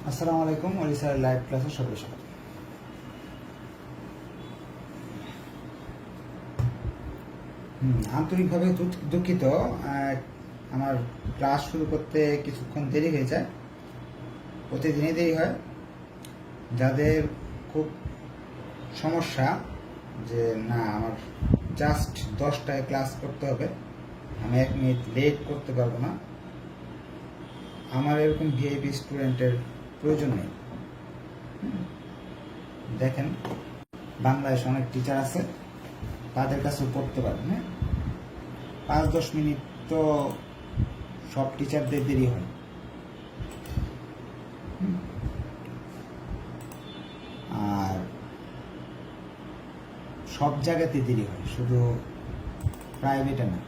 আসসালামু আলাইকুম ওলি স্যার লাইভ ক্লাসে সবাই স্বাগত। আন্তরিকভাবে দুঃখিত, আমার ক্লাস শুরু করতে কিছুক্ষণ দেরি হয়ে যায়, প্রতিদিনই দেরি হয়। যাদের খুব সমস্যা যে না আমার জাস্ট 10টায় ক্লাস করতে হবে, আমি 1 মিনিট লেট করতে পারবো না, আমার এরকম ভিআইপি স্টুডেন্টের প্রয়োজন নেই। দেখেন, বাংলাদেশে অনেক টিচার আছে, তাদের কাছেও পড়তে পারবেন। 5-10 মিনিট তো সব টিচারদের দেরি হয়। আর সব জায়গাতে দেরি হয়, শুধু প্রাইভেটে না।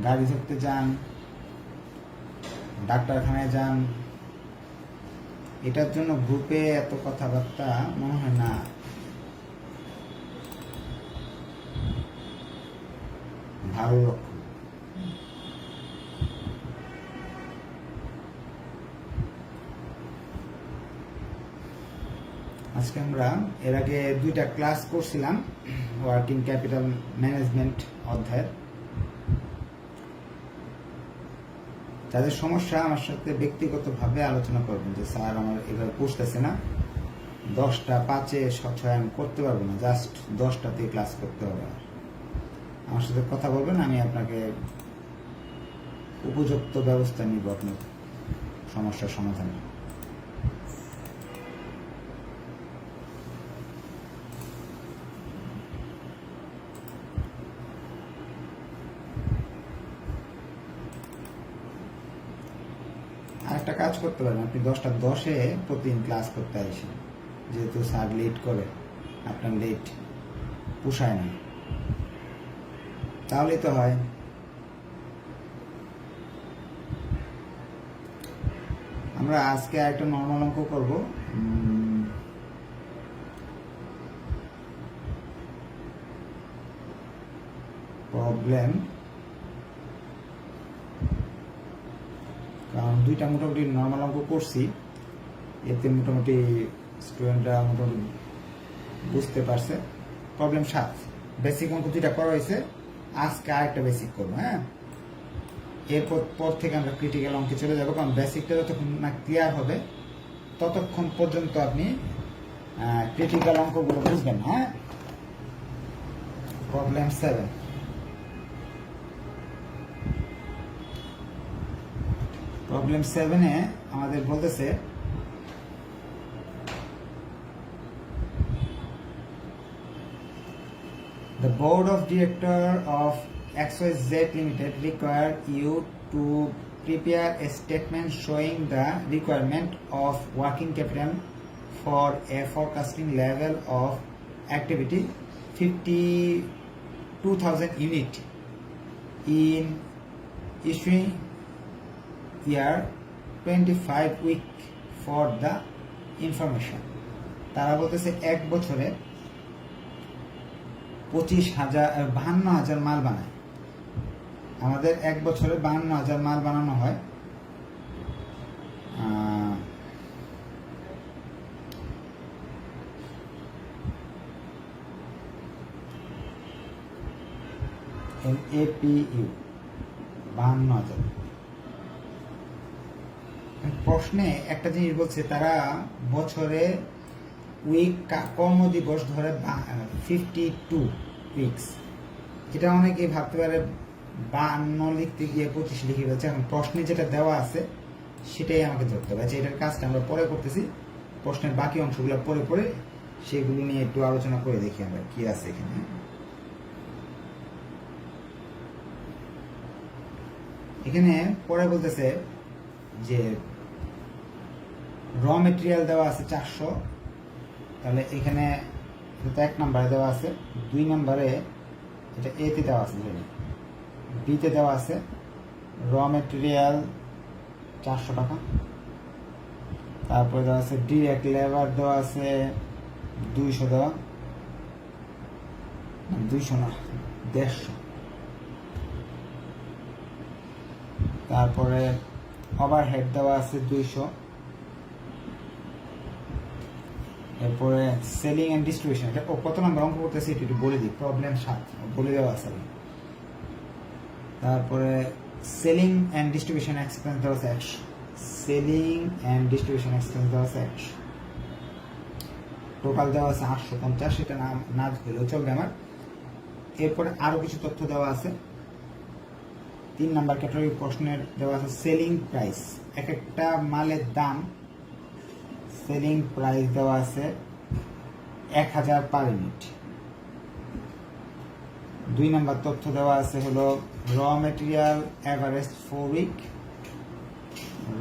গাড়ি ধরতে যান, ডাক্তারখানায় যান, এটার জন্য গ্রুপে এত কথাবার্তা মনে হয় না ভালো লক্ষণ। আজকে আমরা এর আগে 2টা ক্লাস করছিলাম ওয়ার্কিং ক্যাপিটাল ম্যানেজমেন্ট অধ্যায়ের। যাদের সমস্যা আমার সাথে ব্যক্তিগতভাবে আলোচনা করবেন যে স্যার আমার এভাবে পুষতেছে না, 10টা 5-এ 6 আমি করতে পারবো না, জাস্ট 10টাতে ক্লাস করতে হবে। আমার সাথে কথা বলবেন, আমি আপনাকে উপযুক্ত ব্যবস্থা নিব আপনার সমস্যার সমাধানে। আরেকটা কাজ করতে পারেন, আপনি 10টা 10-এ প্রতিদিন ক্লাস করতে আসেন, যেহেতু স্যার লেট করে, আপনার লেট পোষায় না, তাহলেই তো হয়। আমরা আজকে একটা নর্মাল অঙ্ক করব। প্রবলেম, কারণ 2টা মোটামুটি নর্মাল অঙ্ক করছি, এতে মোটামুটি স্টুডেন্টরা মোটামুটি বুঝতে পারছে। প্রবলেম 7, বেসিক অঙ্ক 2টা করা হয়েছে, আজকে আরেকটা বেসিক করবো। এরপর থেকে আমরা ক্রিটিক্যাল অঙ্কে চলে যাবো, কারণ বেসিকটা যতক্ষণ না ক্লিয়ার হবে ততক্ষণ পর্যন্ত আপনি ক্রিটিক্যাল অঙ্কগুলো বুঝবেন। প্রবলেম 7, প্রবলেম 7-এ আমাদের বলতেছে the board of directors of XYZ Limited require you to prepare a statement showing the requirement of working capital for a forecasting level of activity 52,000 unit in issuing year 25 week for the information। তারা বলতেছে 1 বছরে 52,000 মাল বানায়। আমাদের 1 বছরে 52,000 মাল বানানো হয়। APU 52,000। প্রশ্নে একটা জিনিস বলছে, তারা বছরে উইক কর্মদিবস ধরে 52 উইকস। এটা অনেকে ভাবতে পারে 52 লিখতে গিয়ে 25 লিখে ফেলছে। এখন প্রশ্নে যেটা দেওয়া আছে সেটাই আমাকে ধরতে হবে। এটার কাজটা আমরা পরে করতেছি, প্রশ্নের বাকি অংশগুলো পরে সেগুলো নিয়ে একটু আলোচনা করে দেখি আমরা কি আছে এখানে। এখানে পরে বলতেছে যে র মেটেরিয়াল দেওয়া আছে 400, তাহলে এখানে 1 নম্বরে দেওয়া আছে, 2 নম্বরে এটা এতে দেওয়া আছে, বিতে দেওয়া আছে র মেটেরিয়াল 400 টাকা। তারপরে দেওয়া আছে ডিরেক্ট লেবার দেওয়া আছে 200 দেওয়া, 200 না 150। তারপরে ওভারহেড দেওয়া আছে 200। এরপরে সেলিং অ্যান্ড ডিস্ট্রিবিউশন, এটা কত নম্বর অঙ্ক করতেছি একটু বলে দিই, প্রবলেম 7 বলে দেওয়া আছে। তারপরে সেলিং অ্যান্ড ডিস্ট্রিবিউশন এক্সপেন্স দেওয়া আছে 100, সেলিং অ্যান্ড ডিস্ট্রিবিউশন এক্সপেন্স দেওয়া আছে 100, টোটাল দেওয়া আছে 850, এটা না হলেও চলবে আমার। এরপরে আরো কিছু তথ্য দেওয়া আছে। 3 নাম্বার ক্যাটাগরি প্রশ্নের দেওয়া আছে সেলিং প্রাইস, এক একটা মালের দাম সেলিং প্রাইস দেওয়া আছে 1000 পার ইউনিট। 2 নাম্বার তথ্য দেওয়া আছে হলো raw material average 4 week,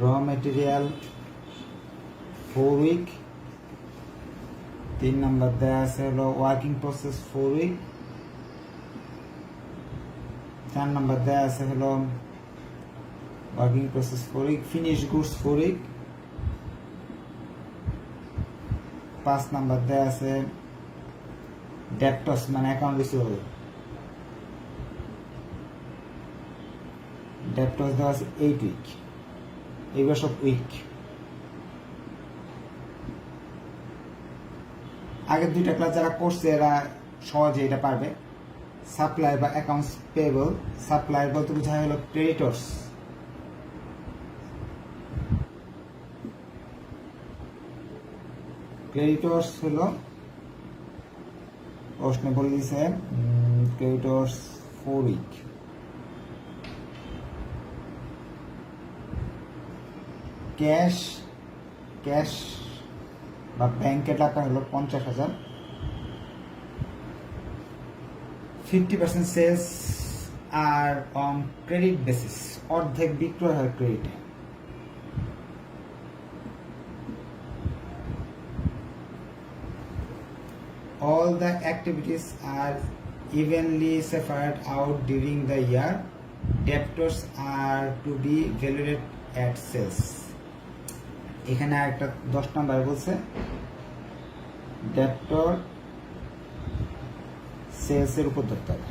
raw material 4 week. 3 number দেওয়া আছে হলো ওয়ার্কিং প্রসেস 4 উইক। 4 নাম্বার দেওয়া আছে হলো working process 4 week, finish goods 4 week. 5 number দেওয়া আছে ডেপ্টস মানে অ্যাকাউন্ট রিসিভেবল, ডেপ্টস দেওয়া আছে 8 উইক। এগুলো সব উইক। আগের 2টা ক্লাস যারা করছে এরা সহজে এটা পারবে। সাপ্লাই বা অ্যাকাউন্টস পেয়েবল, সাপ্লাই বলতে বোঝায় হলো ক্রেডিটর্স, ক্রেডিটর্স হলো প্রশ্নে বলে দিছে ক্রেডিটর্স 4 উইক। ক্যাশ, ক্যাশ বা ব্যাংকে টাকা হলো 50,000। 50% সেলস আর অন ক্রেডিট বেসিস, অর্ধেক বিক্রয় হয় ক্রেডিটে। All the activities are evenly separated out during the year. Debtors are to be valued at sales. এখানে একটা 10 নাম্বার বলছে ডেপ্টর সেলস এর উপর ধরতে হবে।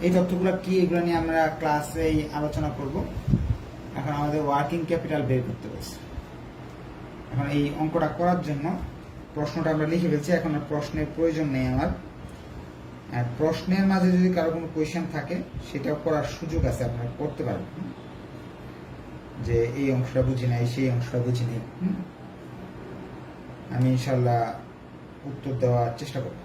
এই তথ্যগুলো কি, এগুলো নিয়ে আমরা ক্লাসে আলোচনা করব। এখন আমাদের ওয়ার্কিং ক্যাপিটাল বের করতে বলছে। এখন এই অঙ্কটা করার জন্য প্রশ্নটা আমরা লিখে ফেলছি, এখন আর প্রশ্নের প্রয়োজন নেই আমার। আর প্রশ্নের মাঝে যদি কারো কোনো কোয়েশ্চেন থাকে সেটাও করার সুযোগ আছে, আপনারা করতে পারবেন যে এই অংশটা বুঝি নাই, সেই অংশটা বুঝি নাই। আমি ইনশাল্লাহ উত্তর দেওয়ার চেষ্টা করব।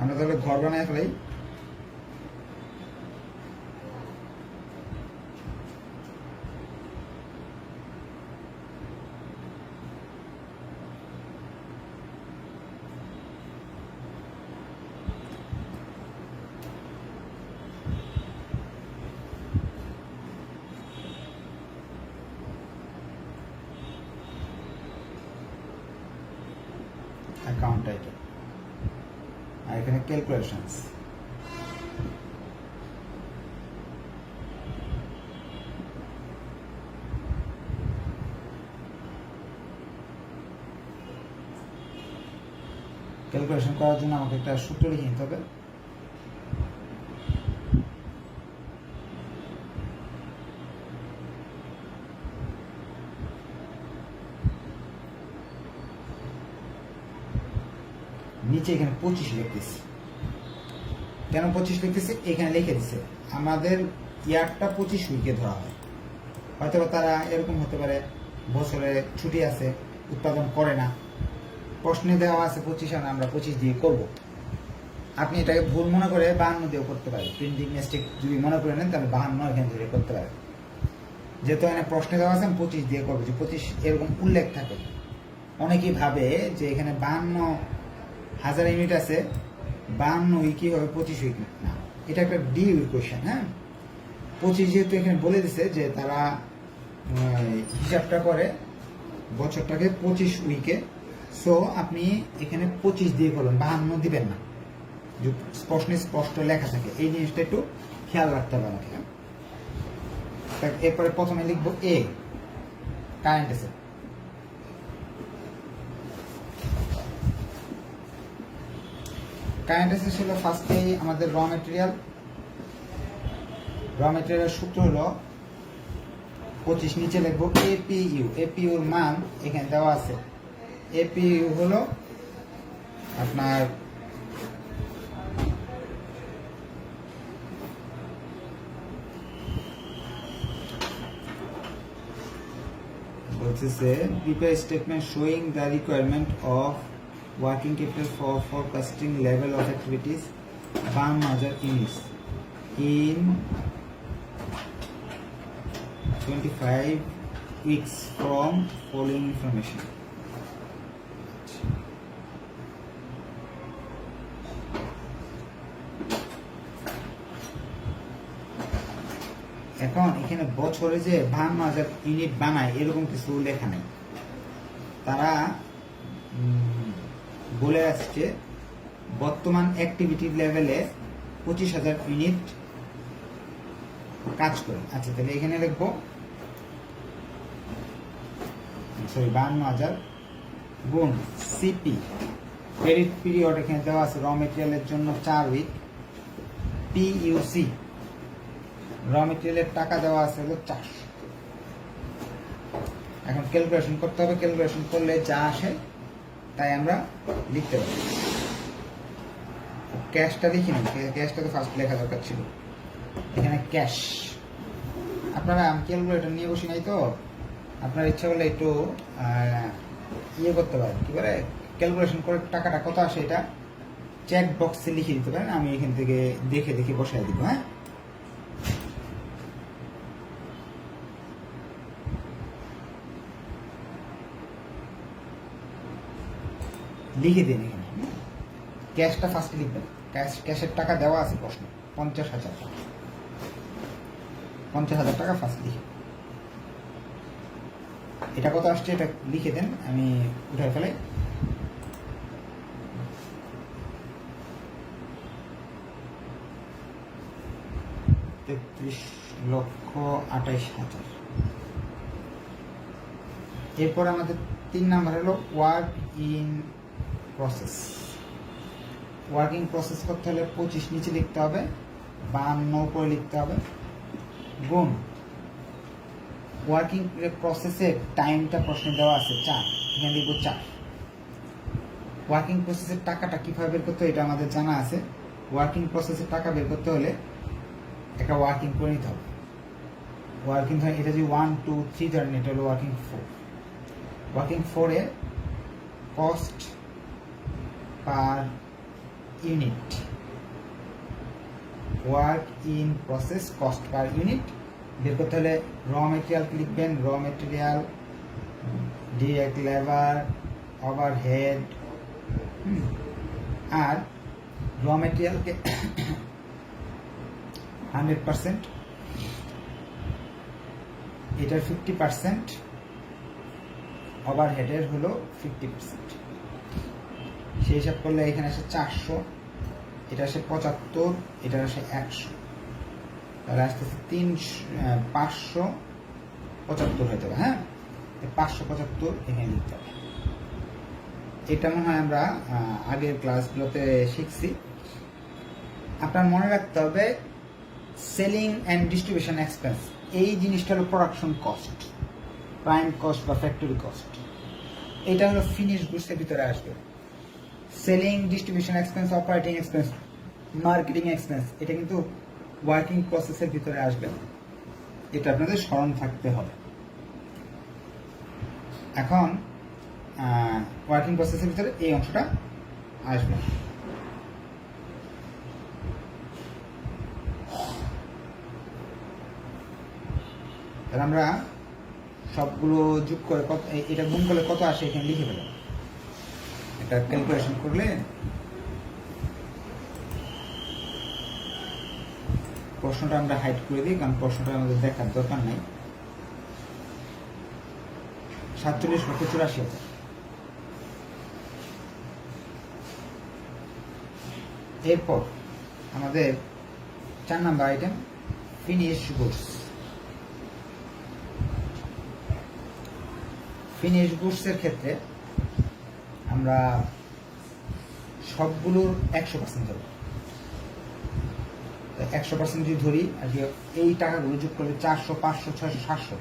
আমরা তাহলে ঘর বানায় ফেলাই। অ্যাকাউন্ট আইটেম আর এখানে ক্যালকুলেশনস। ক্যালকুলেশন করার জন্য আমাকে একটা সূত্র লিখে নিতে হবে। নিচে এখানে 25 লিখতেছি। কেন 25 লিখতেছি? এখানে লিখে দিচ্ছে আমাদের ইয়ারটা 25 উইকে ধরা হয়। হয়তো তারা এরকম হতে পারে বছরে ছুটি আছে, উৎপাদন করে না, প্রশ্নে দেওয়া আছে 25 আর আমরা 25 দিয়ে করব। আপনি এটাকে ভুল মনে করে 52 দিয়েও করতে পারেন। প্রিন্টিং মিস্টেক যদি মনে করে নেন তাহলে 52 এখান থেকে করতে পারেন। যেহেতু এখানে প্রশ্নে দেওয়া আছে 25 দিয়ে করবো, যে 25 এরকম উল্লেখ থাকে। অনেকেই ভাবে যে এখানে 52,000 ইউনিট আছে, 52 উইকই হবে 25 উইক না, এটা একটা ডি কোয়েশ্চেন। হ্যাঁ, 25 যেহেতু এখানে বলে দিছে যে তারা হিসাবটা করে বছরটাকে 25 উইকে, সো আপনি এখানে 25 দিয়ে করবেন, 52 দিবেন না। প্রশ্নে স্পষ্ট লেখা থাকে, এই জিনিসটা একটু খেয়াল রাখতে হবে আমাকে। এরপরে প্রথমে লিখবো এ কারেন্ট অ্যাসেট। কারেন্ট অ্যাসেটস হলো ফার্স্টেই আমাদের র মেটেরিয়াল সূত্র হলো 25 নিচে লিখবো এপিইউর মান এখানে দেওয়া আছে। এপিইউ হলো আপনার বলতেছে prepare statement showing the requirement of working capital for forecasting level of activities 52,000 units in 25 weeks from following information. এখন এখানে বছরে যে 52,000 ইউনিট বানায় এরকম কিছু লেখা নেই। তারা বলে আসছে বর্তমান অ্যাক্টিভিটি লেভেলে 25,000 ইউনিট কাজ করে। আচ্ছা, তাহলে এখানে লিখবো 52,000 গুণ সিপি ক্রেডিট পিরিয়ড এখানে দেওয়া আছে র মেটেরিয়ালের জন্য 4 উইক। পিইউসি র মেটেরিয়ালের টাকা দেওয়া আছে হলো 400। এখন ক্যালকুলেশন করতে হবে, ক্যালকুলেশন করলে যা আসে তাই আমরা লিখতে পারি। ক্যাশটা দেখি না, ক্যাশটা তো ফার্স্ট লেখা দরকার ছিল। এখানে ক্যাশ আপনারা ক্যালকুলেটর নিয়ে বসি নাই তো, আপনার ইচ্ছা করলে একটু ইয়ে করতে পারেন, কি বলে ক্যালকুলেশন করে টাকাটা কত আসে এটা চ্যাট বক্সে লিখে দিতে পারেন। আমি এখান থেকে দেখে দেখে বসাই দিব। হ্যাঁ, লিখে দিন এখানে। ক্যাশটা ফার্স্টে লিখবেন। ক্যাশের টাকা দেওয়া আছে প্রশ্ন 50,000 টাকা। 50,000 টাকা ফার্স্ট লিখে এটা কত আসছে এটা লিখে দেন, আমি উঠাই ফেলাই। $33,28,000। এরপর আমাদের 3 নাম্বার হলো work in process. Working process করতে হলে 25 নিচে লিখতে হবে, 52 উপরে লিখতে হবে, গুণ ওয়ার্কিং প্রসেসের টাইমটা প্রশ্নে দেওয়া আছে 4, এখানে লিখবো 4। ওয়ার্কিং প্রসেসের টাকাটা কিভাবে বের করতে হয় এটা আমাদের জানা আছে। ওয়ার্কিং প্রসেসের টাকা বের করতে হলে একটা ওয়ার্কিং করে নিতে হবে। ওয়ার্কিং এটা যদি 1, 2, 3 ধরেন, এটা হলো ওয়ার্কিং 4। ওয়ার্কিং 4 এর cost per unit, work in process cost per unit বের করতে হলে র মেটেরিয়ালকে লিখবেন, raw material, direct labour, overhead. আর র মেটেরিয়ালকে 100%, এটার 50%, ওভারহেডের হলো 50%। সেই হিসাব করলে এখানে আসে 400, এটা আসে 75, এটা আসে 100, তাহলে আসতেছে 575 হয়ে যাবে। হ্যাঁ, 575 এখানে লিখতে হবে। এটা মনে হয় আমরা আগের ক্লাসগুলোতে শিখছি। আপনার মনে রাখতে হবে সেলিং অ্যান্ড ডিস্ট্রিবিউশন এক্সপেন্স, এই জিনিসটা হলো প্রোডাকশন কস্ট, প্রাইম কস্ট বা ফ্যাক্টরি কস্ট। এটা হলো ফিনিশ গুডসের ভিতরে আসবে। Selling, distribution expense, operating expense, marketing expense, এটা কিন্তু ওয়ার্কিং প্রসেসের ভিতরে আসবে। এটা আপনাদের স্মরণ থাকতে হবে। এখন ওয়ার্কিং প্রসেসের ভিতরে এই অংশটা আসবে। তাহলে আমরা সবগুলো যোগ করে এটা গুণ করলে কত আসে এখানে লিখে ফেলাম। এটা ক্যালকুলেশন করলে প্রশ্নটা আমরা হাইড করে দিই, কারণ প্রশ্নটা আমাদের দেখার দরকার নাই। 47,84,000। এরপর আমাদের 4 number item finish goods. Finish গুডসের ক্ষেত্রে আমরা সবগুলোর 100% ধরো। 100% যদি ধরি আর কি, এই টাকাগুলো যোগ করলে 400, 500, 600, 700,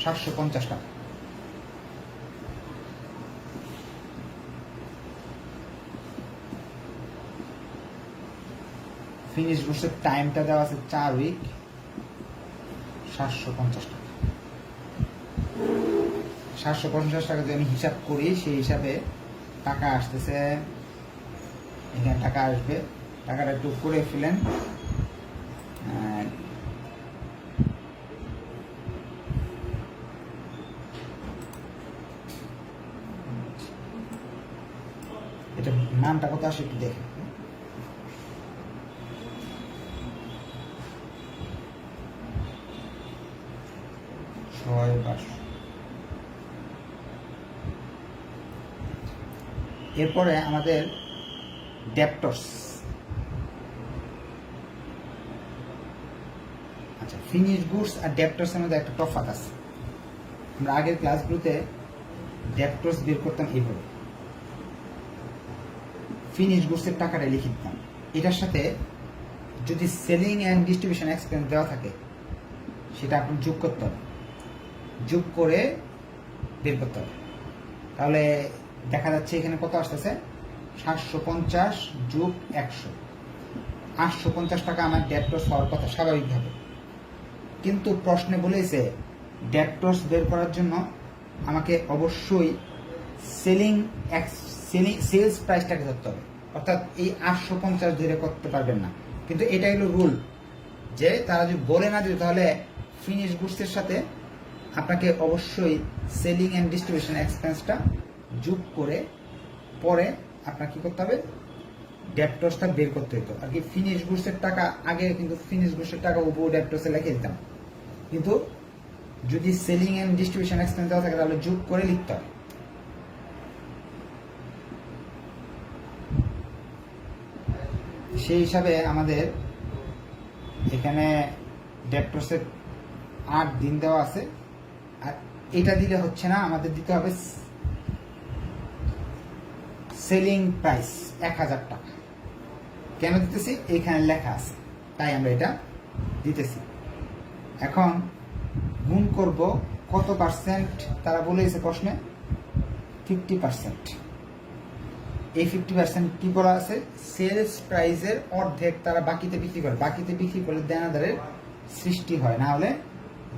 750 টাকা। ফিনিশ কোর্সের টাইমটা দেওয়া আছে 4 উইক, 750 টাকা। 750 টাকা যদি আমি হিসাব করি, সেই হিসাবে টাকা আসতেছে, এখানে টাকা আসবে। টাকাটা একটু করে ফেলেন। এটা মানটা কত আসে একটু দেখেন। 6,500। এরপরে আমাদের ডেপ্টর্স। আচ্ছা, ফিনিশ গুডস আর ডেপ্টর্সের মধ্যে একটা তফাৎ আছে। আমরা আগের ক্লাসগুলোতে ডেপ্টর্স বের করতাম এইভাবে, ফিনিশ গুডসের টাকাটা লিখে দিতাম। এটার সাথে যদি সেলিং অ্যান্ড ডিস্ট্রিবিউশন এক্সপেন্স দেওয়া থাকে, সেটা আপনি যোগ করতে হবে, যোগ করে বের করতে হবে। তাহলে দেখা যাচ্ছে এখানে কত আসতেছে, 750 যোগ 100, 850 টাকা আমার ডেপ্টর্স হওয়ার কথা স্বাভাবিকভাবে। কিন্তু প্রশ্নে বলেছে ডেপ্টর্স বের করার জন্য আমাকে অবশ্যই সেলস প্রাইসটাকে ধরতে হবে, অর্থাৎ এই 850 ধরে করতে পারবেন না। কিন্তু এটা হলো রুল, যে তারা যদি বলে না দিত, তাহলে ফিনিশ গুডসের সাথে আপনাকে অবশ্যই সেলিং অ্যান্ড ডিস্ট্রিবিউশন এক্সপেন্সটা যোগ করে পরে আপনার কি করতে হবে, ডেপ্টর্সটা বের করতে হতো আর কি। ফিনিশ গুডসের টাকা আগে, কিন্তু ফিনিশ গুডসের টাকা উপর ডেপ্টর্সে লিখে দিতাম। কিন্তু যদি সেলিং অ্যান্ড ডিস্ট্রিবিউশন এক্সপেন্স দেওয়া থাকে, তাহলে যোগ করে লিখতে হবে। সেই হিসাবে আমাদের এখানে ডেপ্টর্সের 8 দিন দেওয়া আছে, আর এটা দিলে হচ্ছে না, আমাদের দিতে হবে সেলিং প্রাইস 1000 টাকা। কেন দিতেছি, এইখানে লেখা আছে, তাই আমরা এটা দিতেছি। এখন গুণ করব কত পার্সেন্ট, তারা বলেছে প্রশ্নে 50%। এই 50% কি বলা আছে, সেলস প্রাইসের অর্ধেক তারা বাকিতে বিক্রি করে। বাকিতে বিক্রি করলে দেনাদারের সৃষ্টি হয়, না হলে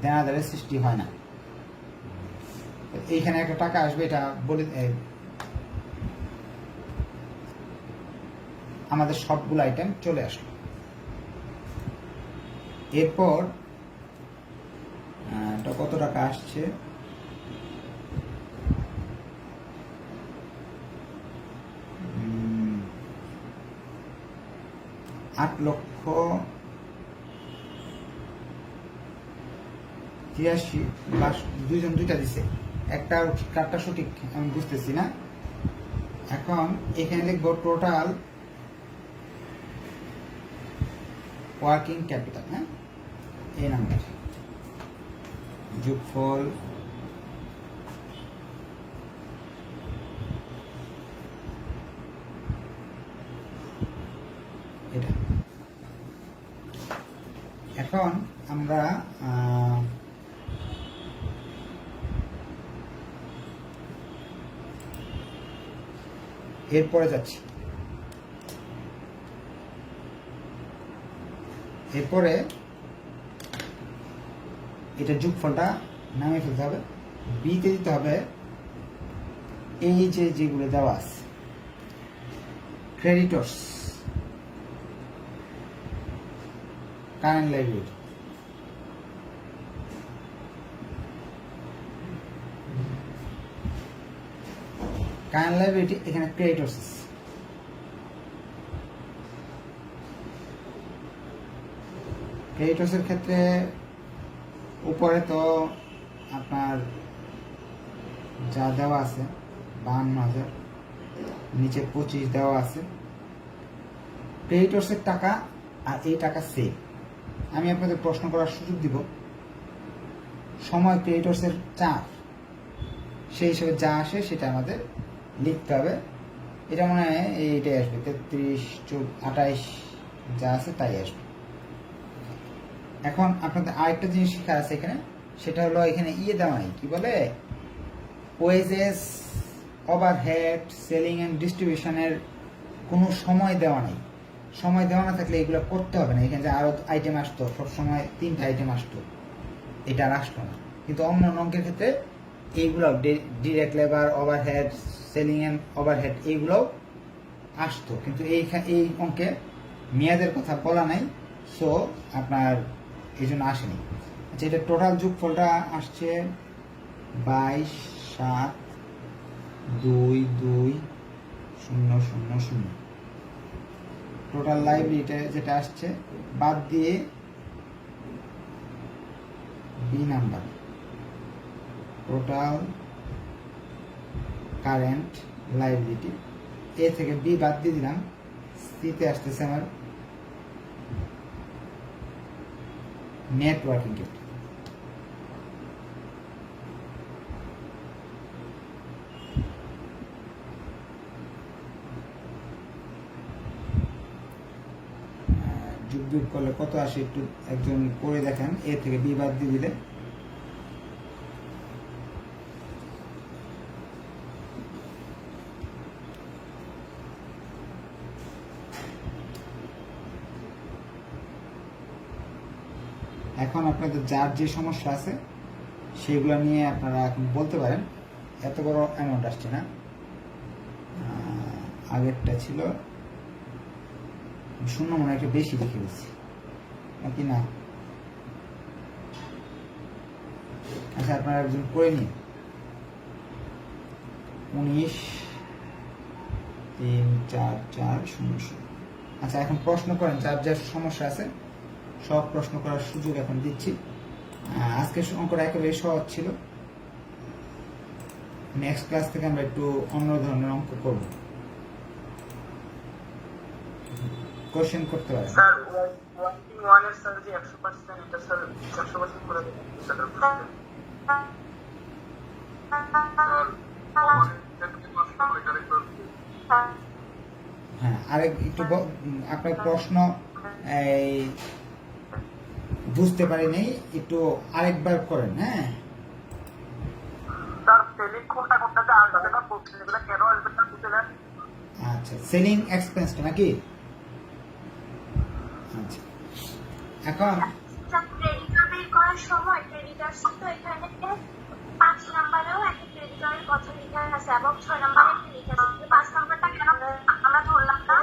দেনাদারের সৃষ্টি হয় না। এইখানে একটা টাকা আসবে, এটা বলে আমাদের সবগুলো আইটেম চলে আসলো। এরপর কত টাকা আসছে, 8,83,000। দুইজন দুইটা দিছে, একটা কার্ডটা সঠিক আমি বুঝতেছি না। এখন এখানে লিখবো টোটাল ওয়ার্কিং ক্যাপিটাল, হ্যাঁ, এই নাম্বার যোগফল এটা। এখন আমরা এরপরে যাচ্ছি। এরপরে এটা যোগফলটা নামে ফেলতে হবে, বিতে দিতে হবে এই যেগুলো দেওয়া আছে, creditors, current liability, current liability, এখানে ক্রেডিটর্স। ক্রেডিটর্সের ক্ষেত্রে উপরে তো আপনার যা দেওয়া আছে 52,000, নিচে 25 দেওয়া আছে। ক্রেডিটর্সের টাকা আর এই টাকা সেম। আমি আপনাদের প্রশ্ন করার সুযোগ দিব, সময় ক্রেডিটর্সের 4, সেই হিসেবে যা আসে সেটা আমাদের লিখতে হবে। এটা মনে হয় এইটাই আসবে 33, 28 যা আছে তাই আসবে। এখন আপনাদের আরেকটা জিনিস শেখা আছে এখানে, সেটা হলো এখানে দেওয়া নেই, কি বলে ওয়েজেস, ওভারহেড, সেলিং এন্ড ডিস্ট্রিবিউশনের কোনো সময় দেওয়া নেই। সময় দেওয়া না থাকলে এগুলো করতে হবে না। এখানে যে আরো আইটেম আসতো, সবসময় 3টা আইটেম আসতো, এটা আর আসতো না। কিন্তু অন্য অঙ্কের ক্ষেত্রে এইগুলো direct labour, overhead, selling and overhead এইগুলোও আসতো, কিন্তু এই অঙ্কে মেয়াদের কথা বলা নাই, সো আপনার এই জন্য আসেনি। আচ্ছা, এটা টোটাল যোগফলটা আসছে 22,7,2,2,0,0,0। টোটাল লাইব্রেরিটা যেটা আসছে বাদ দিয়ে B number, total current liability, A থেকে বি বাদ দিয়ে দিলাম, সিতে আসতেছে আমার নেট ওয়ার্কিং ক্যাপিটাল। যোগ করলে কত আসে একটু একজন করে দেখেন, এ থেকে বি বাদ দিয়ে দিলে। এখন আপনাদের যার যে সমস্যা আছে সেগুলো নিয়ে আপনারা এখন বলতে পারেন। এত বড় অ্যামাউন্ট আসছে না, আগেরটা ছিল শূন্য মনে একটা বেশি লিখে দিচ্ছি নাকি না। আচ্ছা, আপনারা একজন করে নিন 19,3,4,4,0,0। আচ্ছা, এখন প্রশ্ন করেন, যার যার সমস্যা আছে সব প্রশ্ন করার সুযোগ এখন দিচ্ছি। আজকের অঙ্কটা একেবারে সহজ ছিল, নেক্সট ক্লাস থেকে আমরা একটু অন্য ধরনের অঙ্ক করব। কোশ্চেন করতে পারেন। স্যার ওয়ার্কিং ওয়ানের স্যার যে 100% এটা স্যার 100% করে দেন স্যার। হ্যাঁ, আরেক একটু আপনার প্রশ্ন এই বুঝতে পারিনি, একটু আরেকবার করেন। হ্যাঁ স্যার সেলিং কোনটা কোনটাতে আসবে না, এগুলো কেন আসবে না বুঝতে দেন। আচ্ছা, সেলিং এক্সপেন্সটা নাকি? আচ্ছা, এখন ক্রেডিটর বের করার সময় ক্রেডিটরস তো এখানে 5 নম্বরেও একটা ক্রেডিটরের কথা লেখা আছে এবং 6 নম্বরে লেখা আছে। 5 নম্বরটা কেন আমরা ধরলাম না?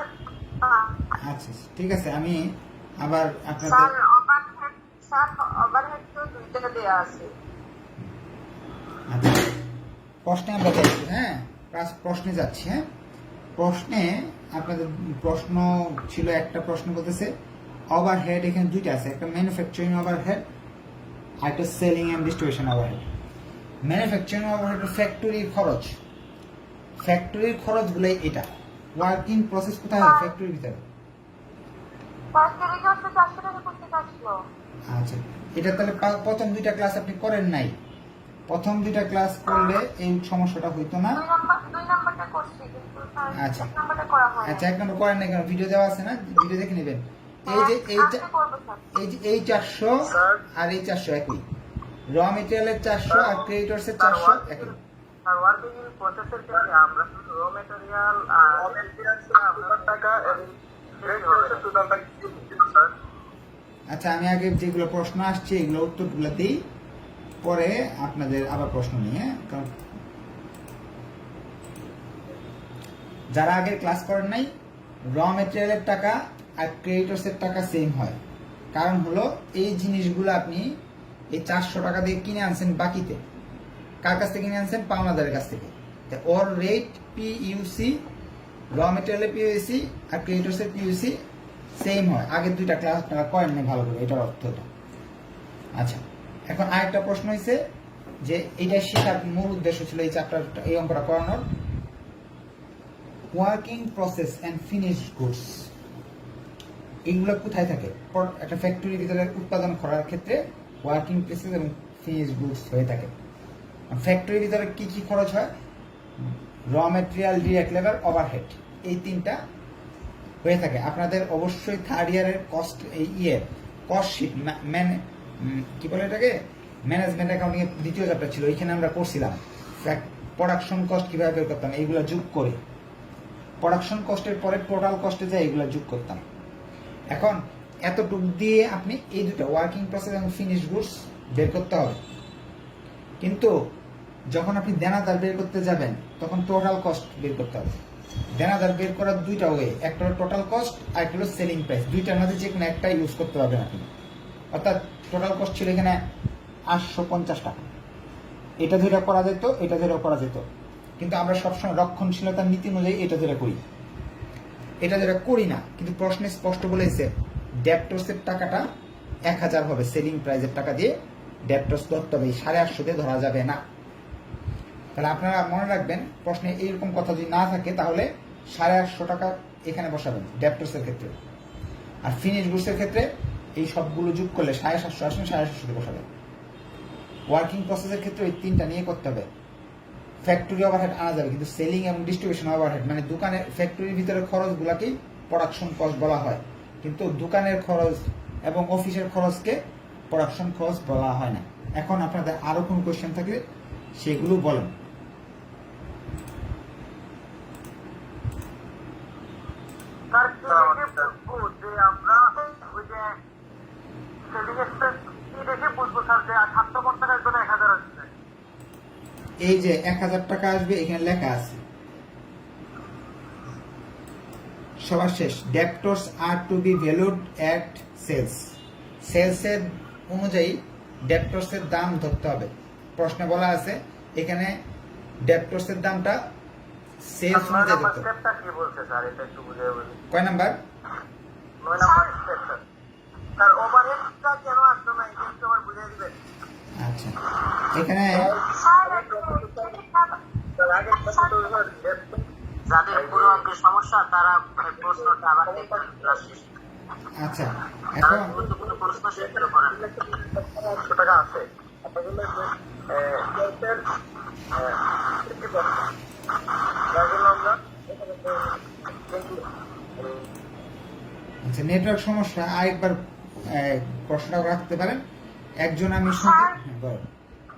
আচ্ছা ঠিক আছে, আমি আবার আপনাদের স্যার ওভারহেড তো দুইটা দেয়া আছে। আচ্ছা, প্রশ্নে আমরা যাচ্ছি। হ্যাঁ, প্রশ্নে যাচ্ছি। হ্যাঁ, প্রশ্নে আপনাদের প্রশ্ন ছিল, একটা প্রশ্ন বলতেছে ওভারহেড, এখানে দুইটা আছে, একটা ম্যানুফ্যাকচারিং ওভারহেড আর একটা selling and distribution overhead. Manufacturing overhead ফ্যাক্টরির খরচ, ফ্যাক্টরির খরচগুলোই এটা। ওয়ার্কিং প্রসেস কোথায় হয়? ফ্যাক্টরির ভিতরে। আচ্ছা, এটা তাহলে প্রথম দুইটা ক্লাস আপনি করেন নাই। প্রথম দুইটা ক্লাস করলে এই সমস্যাটা হইতো না। আচ্ছা আচ্ছা, এক নম্বর করেন না কেন? ভিডিও দেওয়া আছে না, ভিডিও দেখে নেবেন। এই যে এই 400 আর এই 400 একই, র মেটেরিয়ালের 400 আর ক্রেডিটরস এর 400 একই। আর ওয়ার্কিং প্রসেসের ক্ষেত্রে আমরা র মেটেরিয়াল আর আমরা টাকা ক্রেডিটরস টোটাল টাকা স্যার। আচ্ছা, আমি আগে যেগুলো প্রশ্ন আসছে এগুলো উত্তরগুলো দিই, পরে আপনাদের আবার প্রশ্ন নিয়ে। কারণ যারা আগের ক্লাস করেন নাই, র মেটেরিয়ালের টাকা আর ক্রেডিটরস এর টাকা সেম হয়। কারণ হলো এই জিনিসগুলো আপনি এই 400 টাকা দিয়ে কিনে আনছেন বাকিতে। কার কাছ থেকে কিনে আনছেন? পাওনাদারের কাছ থেকে। ওর রেট পিইউসি, র মেটেরিয়ালের পিইউসি আর ক্রেডিটরস এর পিইউসি সেম হয়। আগের দুইটা ক্লাস আপনারা করেন নাই ভালো করে, এটার অর্থটা। আচ্ছা, এখন আরেকটা প্রশ্ন হয়েছে যে এটা শেখার মূল উদ্দেশ্য ছিল এই চ্যাপ্টারটা, এই অঙ্কটা করানোর। Working process and finished goods এইগুলো কোথায় থাকে? একটা ফ্যাক্টরির ভিতরে উৎপাদন করার ক্ষেত্রে ওয়ার্কিং প্রসেস এবং ফিনিশড গুডস হয়ে থাকে। ফ্যাক্টরির ভিতরে কি কি খরচ হয়? র মেটেরিয়াল, ডিরেক্ট লেবার, ওভারহেড, এই তিনটা হয়ে থাকে। আপনাদের অবশ্যই থার্ড ইয়ারের কস্ট কস্ট শিট কি বলে এটাকে, ম্যানেজমেন্ট অ্যাকাউন্টিং এর দ্বিতীয় চ্যাপ্টার ছিল, ওইখানে আমরা করছিলাম প্রোডাকশন কস্ট কিভাবে বের করতাম, এইগুলো যোগ করে প্রোডাকশন কস্টের পরে টোটাল কস্টে যায় এইগুলো যোগ করতাম। এখন এতটুকু দিয়ে আপনি এই দুটো ওয়ার্কিং প্রসেস এবং ফিনিশ গুডস বের করতে হবে। কিন্তু যখন আপনি দেনাদার বের করতে যাবেন তখন টোটাল কস্ট বের করতে হবে। দেনাদার বের করার দুইটা ওয়ে, একটা হলো টোটাল কস্ট আর একটা হলো সেলিং প্রাইস। দুইটার মধ্যে যে কোনো একটা ইউজ করতে পারবেন আপনি। অর্থাৎ টোটাল কস্ট ছিল এখানে 850 টাকা, এটা ধরে করা যেত, এটা ধরে করা যেত, কিন্তু আমরা সবসময় রক্ষণশীলতার নীতি অনুযায়ী এটা ধরে করি, এটা ধরে করি না। কিন্তু প্রশ্নে স্পষ্ট বলেছে ডেপ্টরসের টাকাটা 1000 হবে, সেলিং প্রাইসের টাকা দিয়ে ডেপ্টরস ধরতে হবে, 850 দিয়ে ধরা যাবে না। তাহলে আপনারা মনে রাখবেন, প্রশ্নে এইরকম কথা যদি না থাকে তাহলে 850 টাকা এখানে বসাবেন ডেপ্টরসের ক্ষেত্রে, আর ফিনিশ গুডসের ক্ষেত্রে এই সবগুলো যোগ করলে 750 আসলে 750 বসাবেন। ওয়ার্কিং প্রসেসের ক্ষেত্রে ওই তিনটা নিয়ে করতে হবে। ফ্যাক্টরি ওভারহেড আনা যাবে, কিন্তু সেলিং এবং ডিস্ট্রিবিউশন ওভারহেড মানে দোকানের ফ্যাক্টরির ভিতরে খরচগুলোকেই প্রোডাকশন কস্ট বলা হয়, কিন্তু দোকানের খরচ এবং অফিসের খরচকে প্রোডাকশন কস্ট বলা হয় না। এখন আপনাদের আরো কোনো কোয়েশ্চেন থাকলে সেগুলো বলেন। স্যার যে আমরা ওই যে সেলিং এক্সপেন্স কি দেখে বুঝবো স্যার যে 750 টাকার জন্য 1000 আসছে? এই যে 1000 টাকা আসবে এখানে লেখা আছে সবার শেষ, debtors are to be valued at sales. সেলসের অনুযায়ী ডেপ্টরসের দাম ধরতে হবে। প্রশ্নে বলা আছে এখানে ডেপ্টরসের দামটা সেলস অনুযায়ী ধরতে হবে। স্টেপটা কি বলছে স্যার, এটা একটু বুঝিয়ে বলুন। কয় number? 9 number step sir. Sir ওভারহেডটা কেন আসলো না, এটা একটু আমার বুঝিয়ে দিবেন। আচ্ছা, এখানে যাদের পুরো অঙ্কের সমস্যা তারা প্রশ্নটা আবার দেখবেন ক্লাস শেষে। আচ্ছা, এখন গুরুত্বপূর্ণ প্রশ্ন সেগুলো করেন। 100 টাকা আছে আপনাদের আচ্ছা, নেটওয়ার্ক সমস্যা, আরেকবার প্রশ্নটা রাখতে পারেন। একজন আমি শুনতে, বল।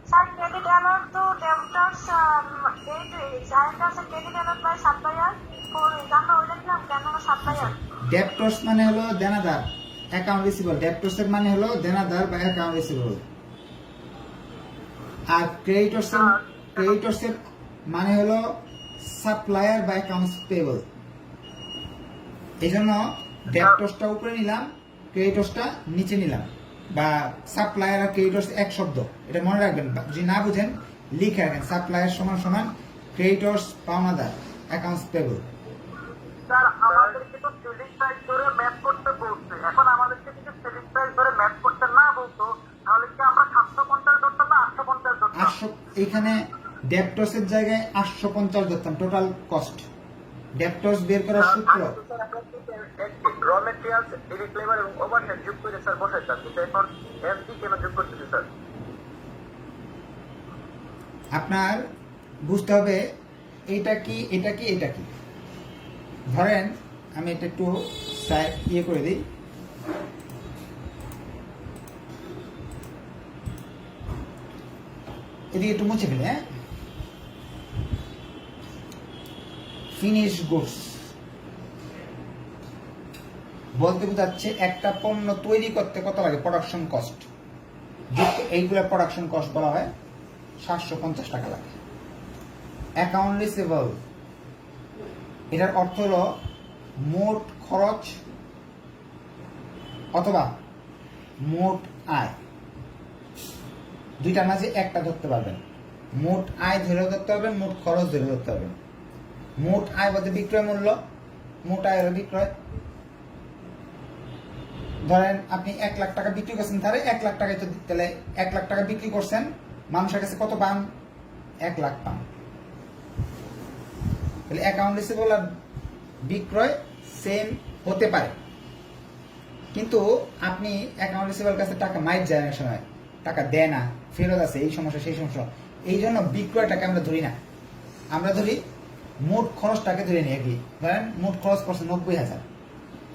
স্যার ক্রেডিট অ্যালার্ট তো ডেপ্টরস ডেট আরেকটা আছে ক্রেডিট অ্যালার্ট বাই সাপ্লায়ার, আমরা ওই লিখলাম কেন সাপ্লায়ার? ডেপ্টরস মানে হলো দেনাদার, অ্যাকাউন্ট রিসিভেবল। ডেপ্টরসের মানে হলো দেনাদার বা অ্যাকাউন্ট রিসিভেবল। আর ক্রেডিটরসের মানে হলো সাপ্লায়ার বা অ্যাকাউন্টস পেয়েবল। এই জন্য ডেপ্টরসটা উপরে নিলাম, ক্রেডিটরসটা নিচে নিলাম, বা সাপ্লায়ার আর ক্রেডিটরস এক শব্দ, এটা মনে রাখবেন। যদি না বুঝেন লিখে রাখেন, সাপ্লায়ার সমান সমান ক্রেডিটরস পাওনাদার, অ্যাকাউন্টস পেয়েবল। স্যার আমাদেরকে তো সেলিং প্রাইস ধরে ম্যাপ করতে বলছে, এখন আমাদেরকে যদি সেলিং প্রাইস ধরে ম্যাপ করতে না বলতো তাহলে কি আমরা 750 ধরতাম না 850 ধরতাম? 800, এখানে ডেপ্টরসের জায়গায় 850 ধরতাম টোটাল কস্ট। ডেপ্টরস বের করার সূত্র, র মেটেরিয়ালস, ডিরেক্ট লেবার এবং ওভারহেড যোগ করে স্যার বসাইতাম, কিন্তু এখন এমডি কেন যোগ করতেছি স্যার? আপনার বুঝতে হবে এটা কি এটা কি এটা কি। ধরেন আমি এটা একটু ইয়ে করে দিই, এদিকে একটু মুছে ফেলে। হ্যাঁ, ফিনিশ গুডস বলতে বোঝাচ্ছে একটা পণ্য তৈরি করতে কত লাগে, প্রোডাকশন কস্ট, এইগুলো প্রোডাকশন কস্ট বলা হয়, 750 টাকা লাগে। অ্যাকাউন্ট রিসিভেবল, এটার অর্থ হলো মোট খরচ অথবা মোট আয়, দুইটার মাঝে একটা ধরতে পারবেন। মোট আয় ধরে ধরতে হবে, মোট খরচ ধরে ধরতে হবে। মোট আয় বলতে বিক্রয় মূল্য, মোট আয় হলো বিক্রয়। ধরেন আপনি 1 লাখ টাকা বিক্রি করছেন, তাহলে 1 লাখ টাকায় তো, তাহলে 1 লাখ টাকা বিক্রি করছেন, মানুষের কাছে কত পান? 1 লাখ পান। তাহলে অ্যাকাউন্ট রিসিভেবল আর বিক্রয় সেম হতে পারে, কিন্তু আপনি অ্যাকাউন্ট রিসিভেবল কাছে টাকা মাইট যায় অনেক সময়, টাকা দেয় না, ফেরত আছে, এই সমস্যা সেই সমস্যা। এই জন্য বিক্রয়টাকে আমরা ধরি না, আমরা ধরি মোট খরচটাকে ধরে নিই কি ধরেন মোট খরচ করছে 90,000,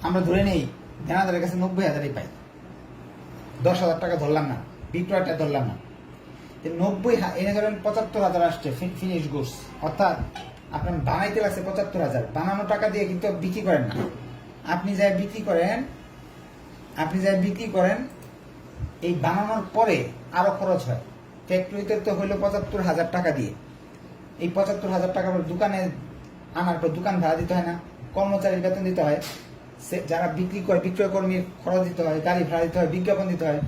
আমরা ধরে নেই দেনাদারের কাছে 90,000ই পাই, 10,000 টাকা ধরলাম না, বিক্রয়টা ধরলাম না। 90 এনে ধরেন 75,000 আসছে ফিনিশ গুডস, অর্থাৎ আপনার বানাইতে লাগছে 75,000, বানানো টাকা দিয়ে কিন্তু বিক্রি করেন না, আপনি যাই বিক্রি করেন এই বানানোর পরে আরো খরচ হয়। ফ্যাক্টরিতে তো হইলো 75,000 টাকা দিয়ে, এই 75,000 টাকা দোকানে আনার পর দোকান ভাড়া দিতে হয় না, কর্মচারীর বেতন দিতে হয়, যারা বিক্রি করে বিক্রয় কর্মীর খরচ দিতে হয়, গাড়ি ভাড়া দিতে হয়, বিজ্ঞাপন দিতে হয়,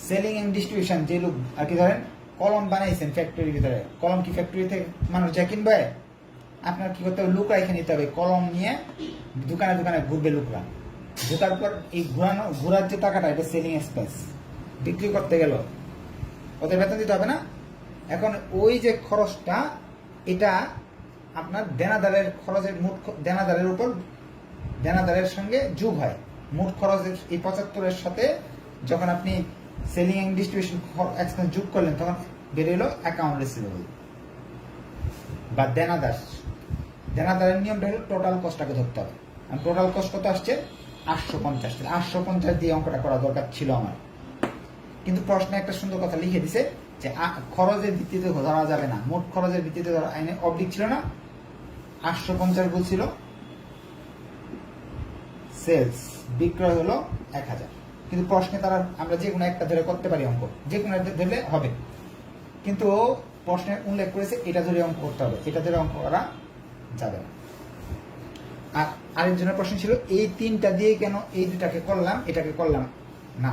সেলিং এন্ড ডিস্ট্রিবিউশন, যে লোক আর কি ধরেন কলম বানাইছেন ফ্যাক্টরির ভিতরে, কলম কি ফ্যাক্টরিতে মানুষ যা কিনবে, আপনার কি করতে হবে, লোকরা এখানে নিতে হবে, কলম নিয়ে দোকানে দোকানে ঘুরবে লোকরা, ঢোকার পর এই ঘোরার যে টাকাটা এটা সেলিং এক্সপেন্স, বিক্রি করতে গেল ওদের বেতন দিতে হবে না। এখন ওই যে খরচটা এটা আপনার দেনাদারের খরচের মোট দেনাদারের উপর দেনাদারের সঙ্গে যোগ হয়, মোট খরচের এই 75-এর সাথে যখন আপনি সেলিং এন্ড ডিস্ট্রিবিউশন এক্সপেন্স যোগ করলেন তখন বেরিয়ে এলো অ্যাকাউন্ট রিসিভেবল বা দেনাদারের নিয়মটা হলো টোটাল কস্টটাকে ধরতে হবে। টোটাল কস্ট কত আসছে 850, 850 দিয়ে অঙ্কটা করা দরকার ছিল আমার, কিন্তু প্রশ্নে একটা সুন্দর কথা লিখে দিছে যে খরচের ভিত্তিতে ধরা যাবে না, মোট খরচের ভিত্তিতে ধরা আইনে অবলিক ছিল না, 850 বলছিল, সেলস বিক্রয় হলো 1000, কিন্তু প্রশ্নে তারা আমরা যে কোনো একটা ধরে করতে পারি অঙ্ক, যে কোনো একটা ধরলে হবে, কিন্তু প্রশ্নে উল্লেখ করেছে এটা ধরে অঙ্ক করতে হবে, এটা ধরে অঙ্ক করা যাবে না। আর আরেকজনের প্রশ্ন ছিল এই তিনটা দিয়ে কেন এই দুটাকে করলাম এটাকে করলাম না,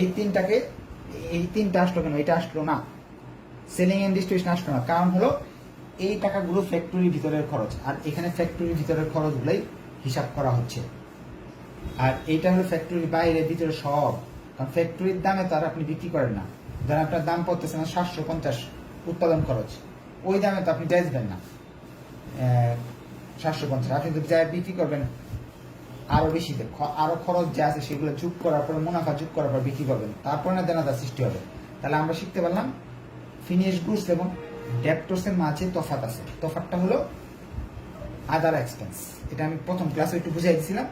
এই তিনটা আসলো কেন এটা আসলো না, সেলিং এন্ড ডিস্ট্রিবিউশন আসলো না, কারণ হলো এই টাকাগুলো ফ্যাক্টরির ভিতরের খরচ, আর এখানে ফ্যাক্টরির ভিতরের খরচগুলোই হিসাব করা হচ্ছে, আর এইটা হলো ফ্যাক্টরির বাইরে ভিতরে সব, কারণ ফ্যাক্টরির দামে তো আর আপনি বিক্রি করেন না, ধরেন আপনার দাম পড়তেছে না 750 উৎপাদন খরচ, ওই দামে তো আপনি বেচবেন না 750, আপনি তো যাই বিক্রি করবেন আরো বেশি, আরো খরচ যা আছে সেগুলো যোগ করার পর মুনাফা যোগ করার পর বিক্রি করবেন, তারপরে না দেনাদার সৃষ্টি হবে। তাহলে আমরা শিখতে পারলাম ফিনিশ গুডস এবং ডেপ্টরসের মাঝে তফাৎ আছে, তফাৎটা হলো আদার এক্সপেন্স, এটা আমি প্রথম ক্লাসে একটু বুঝাই দিয়েছিলাম,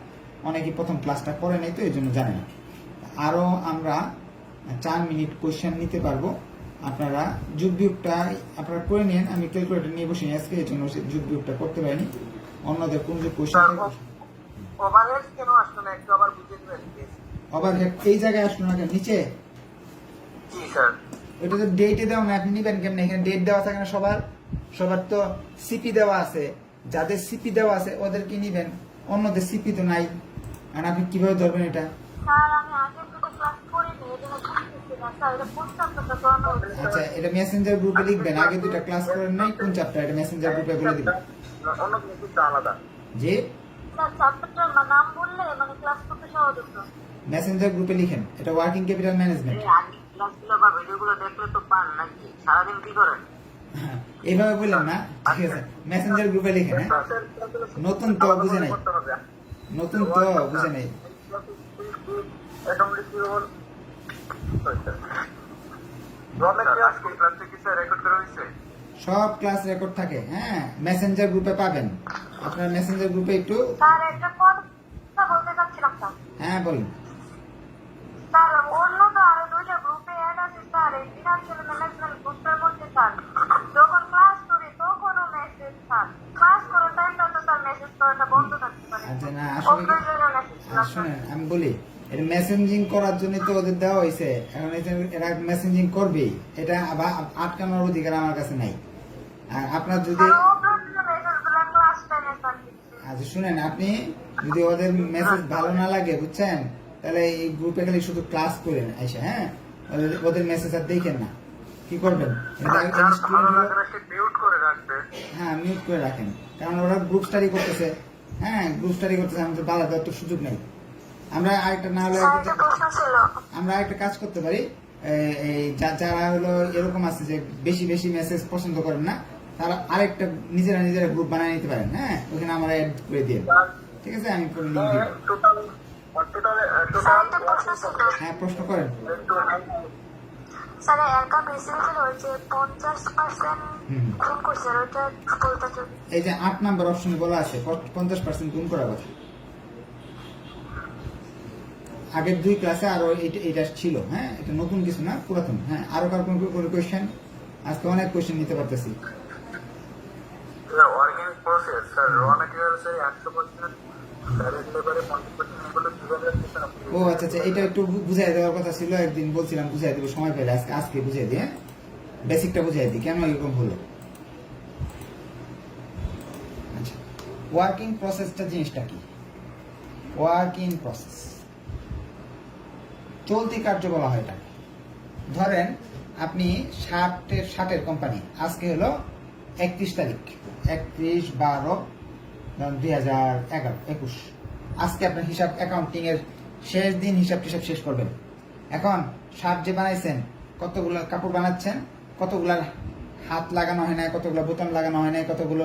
অনেকে প্রথম ক্লাসটা করে নাই তো এই জন্য জানে না। আরো আমরা 4 মিনিট কোয়েশ্চেন নিতে পারবো, আপনারা যোগ বিয়োগটা আপনারা করে নিন, আমি ক্যালকুলেটর নিয়ে বসে আজকে এই জন্য যোগ বিয়োগটা করতে পারিনি, অন্যদের কোন যে কোয়েশ্চেন ওভারহেড কেন আসলো না একটু আবার বুঝিয়ে দিবেন প্লিজ। ওভারহেড এই জায়গায় আসলো না কেন, নিচে জি স্যার। এটা তো ডেটে দেওয়া না, আপনি নিবেন কেমন, এখানে ডেট দেওয়া থাকে না, সবার তো সিপি দেওয়া আছে, যাদের সিপি দেওয়া আছে ওদের কি নিবেন, অন্যদের সিপি তো নাই, আর আপনি কিভাবে ধরবেন এটা? স্যার আমি আগে দুটো ক্লাস করিনি, এই জন্য বুঝতেছি না স্যার, এটা কোন চ্যাপ্টারটা করানো হচ্ছে? আচ্ছা এটা মেসেঞ্জার গ্রুপে লিখবেন, আগে দুটা ক্লাস করেন নাই, কোন চ্যাপ্টার, এটা মেসেঞ্জার গ্রুপে বলে দিবেন। অন্য কিছু আলাদা। জি স্যার চ্যাপ্টারটার নাম বললে মানে ক্লাস করতে সহজ হতো। মেসেঞ্জার গ্রুপে লিখেন, এটা ওয়ার্কিং ক্যাপিটাল ম্যানেজমেন্ট। এই আগে ক্লাসগুলো বা ভিডিওগুলো দেখলে তো পান নাকি, সারাদিন কি করেন? এইভাবে বললেন না, ঠিক আছে মেসেঞ্জার গ্রুপে লিখেন, হ্যাঁ নতুন তো বুঝে নাই, নতুন তো বুঝে নাই। সব ক্লাস রেকর্ড থাকে, হ্যাঁ মেসেঞ্জার গ্রুপে পাবেন, আপনার মেসেঞ্জার গ্রুপে একটু। স্যার একটা কথা বলতে চাচ্ছিলাম স্যার। হ্যাঁ বলুন। স্যার অন্য তো আরো দুইটা গ্রুপে অ্যাড আছে স্যার, এই ফিনান্সিয়াল ম্যানেজমেন্ট গ্রুপটার মধ্যে স্যার যখন ক্লাস করি তখনও মেসেজ স্যার, ক্লাস করার টাইমটা তো স্যার মেসেজ করাটা বন্ধ থাকতে পারে। আচ্ছা না আসলে শোনেন আমি বলি, এটা মেসেঞ্জিং করার জন্য তো ওদের দেওয়া হয়েছে, এখন এরা মেসেঞ্জিং করবেই, এটা আবার আটকানোর অধিকার আমার কাছে নাই। আর আপনার যদি আচ্ছা শুনেন, আপনি যদি ওদের মেসেজ ভালো না লাগে বুঝছেন, তাহলে এই গ্রুপে খালি শুধু ক্লাস করেন এসে, হ্যাঁ ওদের মেসেজ আর দেখেন না, কি করবেন হ্যাঁ মিউট করে রাখেন, কারণ ওরা গ্রুপ স্টাডি করতেছে, হ্যাঁ গ্রুপ স্টাডি করতেছে, আমাদের বাধা দেওয়ার তো সুযোগ নেই। আমরা আরেকটা না হলে আমরা একটা কাজ করতে পারি, এই যারা হলো এরকম আছে যে বেশি বেশি মেসেজ পছন্দ করেন না, তারা আরেকটা নিজেরা গ্রুপ বানিয়ে নিতে পারেন, হ্যাঁ ওখানে আমরা অ্যাড করে দিই, ঠিক আছে আমি করে লিঙ্ক দিব। হ্যাঁ প্রশ্ন করেন। স্যার একা বেশি ছিল ওই যে 50% গুণ করছে ওইটা বলতে চাই। এই যে 8 নাম্বার অপশনে বলা আছে 50% গুণ করার কথা। আগের 2 ক্লাসে আরো এটা ছিল, হ্যাঁ, এটা নতুন কিছু না, পুরাতন। হ্যাঁ, আরো কার কোন কোশ্চেন? আজকে অনেক কোশ্চেন নিতে পারতেছি। ওয়ার্কিং প্রসেস স্যার র ম্যাটেরিয়ালস এর 100% ডাইরেক্ট লেবারে 50% এগুলো কিভাবে দিচ্ছেন আপনি? ও আচ্ছা আচ্ছা, এটা একটু বুঝাই দেওয়ার কথা ছিল, একদিন বলছিলাম বুঝাই দেবো, সময় পেলে আজকে বুঝাই দিই। হ্যাঁ, বেসিকটা বুঝাই দিই কেন এরকম হলো। আচ্ছা, ওয়ার্কিং প্রসেসটা জিনিসটা কি? ওয়ার্কিং প্রসেস চলতি কার্য বলা হয় এটাকে। ধরেন আপনি শার্টের কোম্পানি, আজকে হলো 31 তারিখ, 31/12/2021। আজকে আপনার হিসাব অ্যাকাউন্টিং এর শেষ দিন, হিসাব টিসাব শেষ করবেন। এখন শার্ট যে বানাইছেন, কতগুলো কাপড় বানাচ্ছেন, কতগুলার হাত লাগানো হয় নাই, কতগুলো বোতাম লাগানো হয় নাই, কতগুলো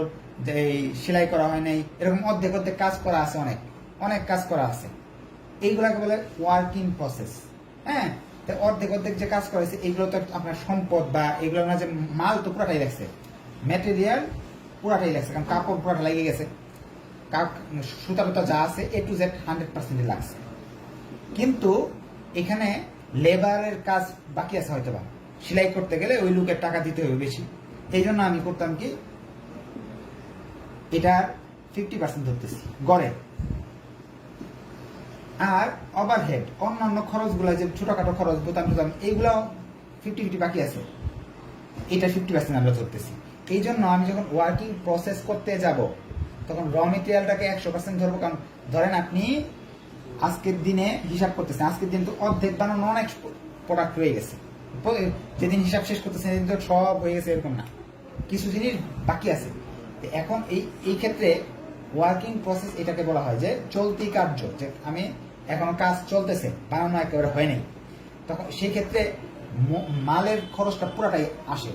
এই সেলাই করা হয় নাই, এরকম অর্ধেক অর্ধেক কাজ করা আছে, অনেক অনেক কাজ করা আছে। এইগুলাকে বলে ওয়ার্কিং প্রসেস। হ্যাঁ, তো অর্ধেক অর্ধেক যে কাজ করেছে এগুলো তো আপনার সম্পদ বা এগুলোর মাঝে মাল তো পুরাটাই লাগছে, ম্যাটেরিয়াল পুরাটাই লাগছে, কারণ কাপড় পুরাটা লেগে গেছে, সুতা টুতা যা আছে A to Z 100% লাগছে। কিন্তু এখানে লেবারের কাজ বাকি আছে, হয়তো বা সেলাই করতে গেলে ওই লোকের টাকা দিতে হবে বেশি। এই জন্য আমি করতাম কি, এটার 50% ধরতেছি গড়ে। আর ওভারহেড অন্যান্য খরচগুলো, যে ছোটখাটো খরচ, বোতাম টোতাম, এইগুলো 50-50 বাকি আছে, এটা 50% আমরা ধরতেছি। এই জন্য আমি যখন ওয়ার্কিং প্রসেস করতে যাব তখন র মেটেরিয়ালটাকে 100% ধরবো। কারণ ধরেন আপনি আজকের দিনে হিসাব করতেছেন, আজকের দিন তো অর্ধেক বানানো অনেক প্রোডাক্ট হয়ে গেছে, যেদিন হিসাব শেষ করতেছেন সেদিন তো সব হয়ে গেছে এরকম না, কিছু জিনিস বাকি আছে। এখন এই ক্ষেত্রে ওয়ার্কিং প্রসেস এটাকে বলা হয় যে চলতি কার্য, যে আমি এখনো কাজ চলতেছে, বানানো একেবারে হয় নাই, তখন সেই ক্ষেত্রে মালের খরচটা পুরাটাই আসে।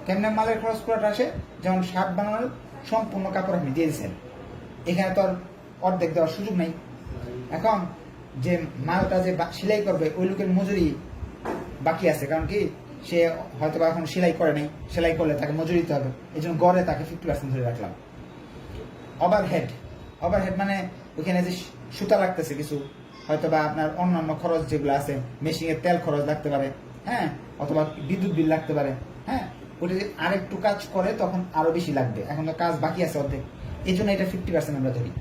কেমনে মালের খরচ পুরাটা আসে? যেমন শার্ট বানানোর সম্পূর্ণ কাপড় আপনি দিয়ে দিচ্ছেন, এখানে তো আর অর্ধেক দেওয়ার সুযোগ নেই। এখন যে মালটা যে সেলাই করবে ওই লোকের মজুরি বাকি আছে, কারণ কি সে হয়তো বা এখন সেলাই করে নাই, সেলাই করলে তাকে মজুরি দিতে হবে, এই জন্য গড়ে তাকে 50% ধরে রাখলাম। ওভারহেড মানে ওইখানে যে সুতা লাগতেছে কিছু, হয়তো বা আপনার অন্যান্য খরচ যেগুলো আছে, মেশিনের তেল খরচ লাগতে পারে, হ্যাঁ, অথবা বিদ্যুৎ বিল লাগতে পারে, হ্যাঁ, ওটা যে আরেকটু কাজ করে তখন আরো বেশি লাগবে, এখন তো কাজ বাকি আছে অর্ধেক, এই জন্য এটা 50% আমরা ধরি।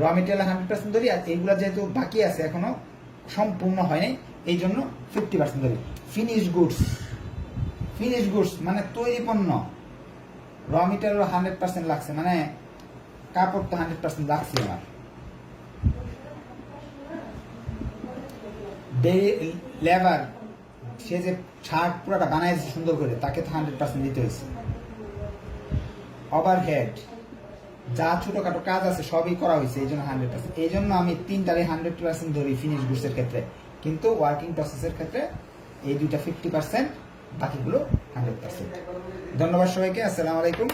র মেটেরিয়াল 100% ধরি, আর এইগুলা যেহেতু বাকি আছে এখনো সম্পূর্ণ হয়নি, এই জন্য 50% ধরি। ফিনিশ গুডস মানে তৈরি পণ্য, র মেটেরিয়াল 100% লাগছে, মানে কাপড় তো 100% লাগছে আমার। লেবার, সে যে শার্ট পুরাটা বানাইছে সুন্দর করে, তাকে তো 100% দিতে হয়েছে। ওভারহেড, যা ছোটখাটো কাজ আছে সবই করা হয়েছে, এই জন্য 100%। এই জন্য আমি 3টারে 100% ধরি ফিনিশ গুডসের ক্ষেত্রে, কিন্তু ওয়ার্কিং প্রসেসের ক্ষেত্রে এই দুইটা 50%, বাকিগুলো 100%। ধন্যবাদ সবাইকে, আসসালামু আলাইকুম।